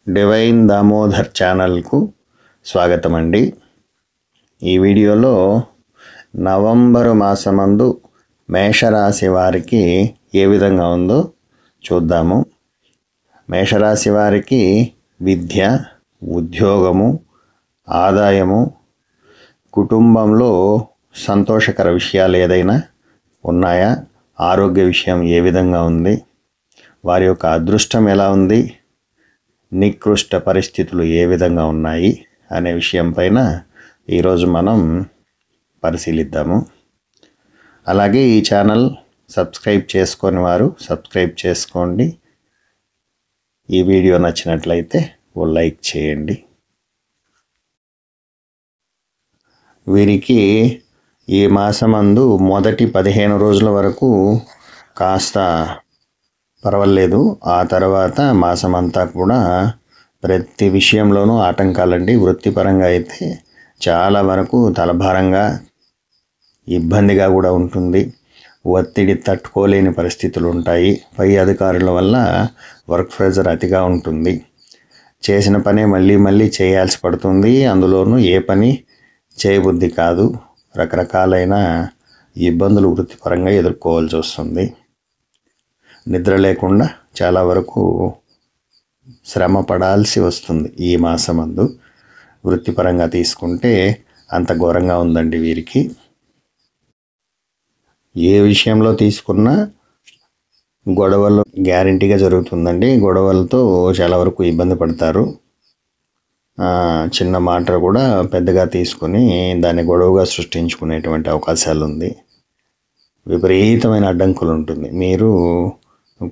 Divine Damodar ఛానల్కు స్వాగతం అండి. ఈ వీడియోలో నవంబరు మాసమందు మేషరాశి వారికి ఏ విధంగా ఉందో చూద్దాము. మేషరాశి వారికి విద్య, ఉద్యోగము, ఆదాయము, కుటుంబంలో సంతోషకర విషయాలు ఏదైనా ఉన్నాయా, ఆరోగ్య విషయం ఏ విధంగా ఉంది, వారి యొక్క అదృష్టం ఎలా ఉంది, నికృష్ట పరిస్థితులు ఏ విధంగా ఉన్నాయి అనే విషయం పైన ఈరోజు మనం పరిశీలిద్దాము. అలాగే ఈ ఛానల్ సబ్స్క్రైబ్ చేసుకొని వారు సబ్స్క్రైబ్ చేసుకోండి. ఈ వీడియో నచ్చినట్లయితే ఓ లైక్ చేయండి. వీరికి ఈ మాసమందు మొదటి 15 రోజుల వరకు కాస్త పర్వాలేదు. ఆ తర్వాత మాసమంతా కూడా ప్రతి విషయంలోనూ ఆటంకాలండి. వృత్తిపరంగా అయితే చాలా వరకు తలభారంగా, ఇబ్బందిగా కూడా ఉంటుంది. ఒత్తిడి తట్టుకోలేని పరిస్థితులు ఉంటాయి. పై అధికారుల వల్ల వర్క్ ప్రెజర్ అతిగా ఉంటుంది. చేసిన పనే మళ్ళీ మళ్ళీ చేయాల్సి పడుతుంది. అందులోనూ ఏ పని చేయబుద్ధి కాదు. రకరకాలైన ఇబ్బందులు వృత్తిపరంగా ఎదుర్కోవాల్సి వస్తుంది. నిద్ర లేకుండా చాలా వరకు శ్రమ పడాల్సి వస్తుంది. ఈ మాసమందు వృత్తిపరంగా తీసుకుంటే అంత ఘోరంగా ఉందండి వీరికి. ఏ విషయంలో తీసుకున్నా గొడవలు గ్యారంటీగా జరుగుతుందండి. గొడవలతో చాలా వరకు ఇబ్బంది పడతారు. చిన్న మాట కూడా పెద్దగా తీసుకొని దాన్ని గొడవగా సృష్టించుకునేటువంటి అవకాశాలు ఉంది. విపరీతమైన అడ్డంకులు ఉంటుంది. మీరు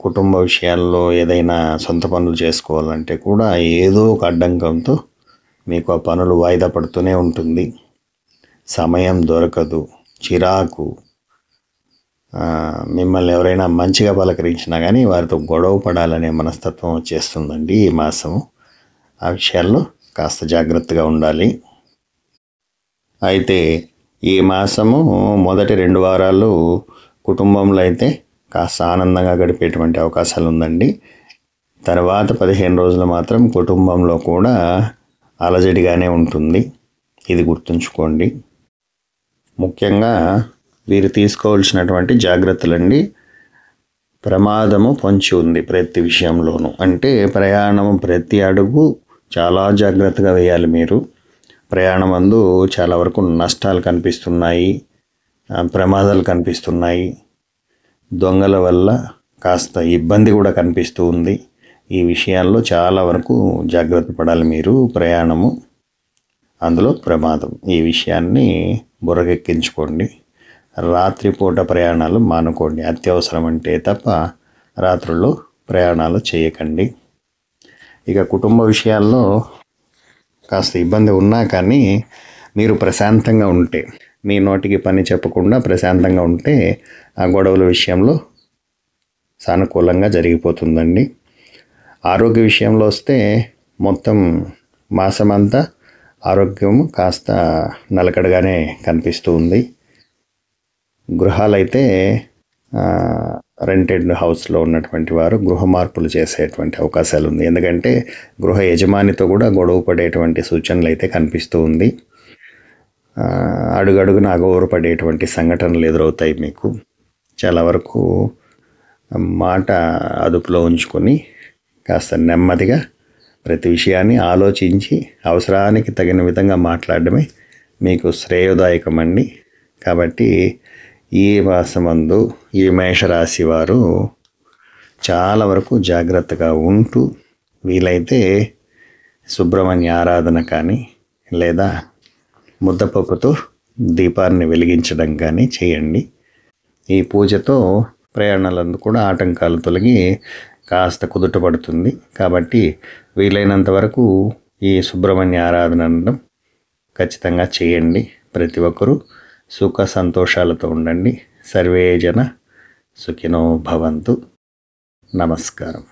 కుటుంబ విషయాల్లో ఏదైనా సొంత పనులు చేసుకోవాలంటే కూడా ఏదో ఒక అడ్డంకంతో మీకు ఆ పనులు వాయిదా పడుతూనే ఉంటుంది. సమయం దొరకదు, చిరాకు. మిమ్మల్ని ఎవరైనా మంచిగా పలకరించినా కానీ వారితో గొడవ పడాలనే మనస్తత్వం వచ్చేస్తుందండి ఈ మాసం. ఆ విషయాల్లో కాస్త జాగ్రత్తగా ఉండాలి. అయితే ఈ మాసము మొదటి 2 వారాలు కుటుంబంలో అయితే కాస్త ఆనందంగా గడిపేటువంటి అవకాశాలు ఉందండి. తర్వాత 15 రోజులు మాత్రం కుటుంబంలో కూడా అలజడిగానే ఉంటుంది. ఇది గుర్తుంచుకోండి. ముఖ్యంగా వీరు తీసుకోవాల్సినటువంటి జాగ్రత్తలండి. ప్రమాదము పొంచి ఉంది ప్రతి విషయంలోనూ. అంటే ప్రయాణము ప్రతి అడుగు చాలా జాగ్రత్తగా వేయాలి మీరు. ప్రయాణం అందు చాలా వరకు నష్టాలు కనిపిస్తున్నాయి, ప్రమాదాలు కనిపిస్తున్నాయి. దొంగల వల్ల కాస్త ఇబ్బంది కూడా కనిపిస్తూ ఉంది. ఈ విషయాల్లో చాలా వరకు జాగ్రత్త పడాలి మీరు. ప్రయాణము, అందులో ప్రమాదం, ఈ విషయాన్ని బుర్రకెక్కించుకోండి. రాత్రిపూట ప్రయాణాలు మానుకోండి. అత్యవసరం అంటే తప్ప రాత్రుల్లో ప్రయాణాలు చేయకండి. ఇక కుటుంబ విషయాల్లో కాస్త ఇబ్బంది ఉన్నా కానీ మీరు ప్రశాంతంగా ఉంటే, మీ నోటికి పని చెప్పకుండా ప్రశాంతంగా ఉంటే ఆ గొడవల విషయంలో సానుకూలంగా జరిగిపోతుందండి. ఆరోగ్య విషయంలో వస్తే మొత్తం మాసమంతా ఆరోగ్యం కాస్త నిలకడగానే కనిపిస్తూ ఉంది. గృహాలైతే రెంటెడ్ హౌస్లో ఉన్నటువంటి వారు గృహ మార్పులు చేసేటువంటి అవకాశాలు ఉంది. ఎందుకంటే గృహ యజమానితో కూడా గొడవ పడేటువంటి సూచనలు అయితే కనిపిస్తూ ఉంది. అడుగడుగున అగౌరవపడేటువంటి సంఘటనలు ఎదురవుతాయి మీకు. చాలా వరకు మాట అదుపులో ఉంచుకొని కాస్త నెమ్మదిగా ప్రతి విషయాన్ని ఆలోచించి అవసరానికి తగిన విధంగా మాట్లాడడమే మీకు శ్రేయోదాయకమండి. కాబట్టి ఈ మాసమందు ఈ మేషరాశి వారు చాలా వరకు జాగ్రత్తగా ఉంటూ వీలైతే సుబ్రహ్మణ్య ఆరాధన కానీ లేదా ముద్దపప్పుతో దీపాన్ని వెలిగించడం కానీ చేయండి. ఈ పూజతో ప్రయాణాలందు కూడా ఆటంకాలు తొలగి కాస్త కుదుట పడుతుంది. కాబట్టి వీలైనంత వరకు ఈ సుబ్రహ్మణ్య ఆరాధన ఖచ్చితంగా చేయండి. ప్రతి ఒక్కరూ సుఖ సంతోషాలతో ఉండండి. సర్వే జన సుఖినో భవంతు. నమస్కారం.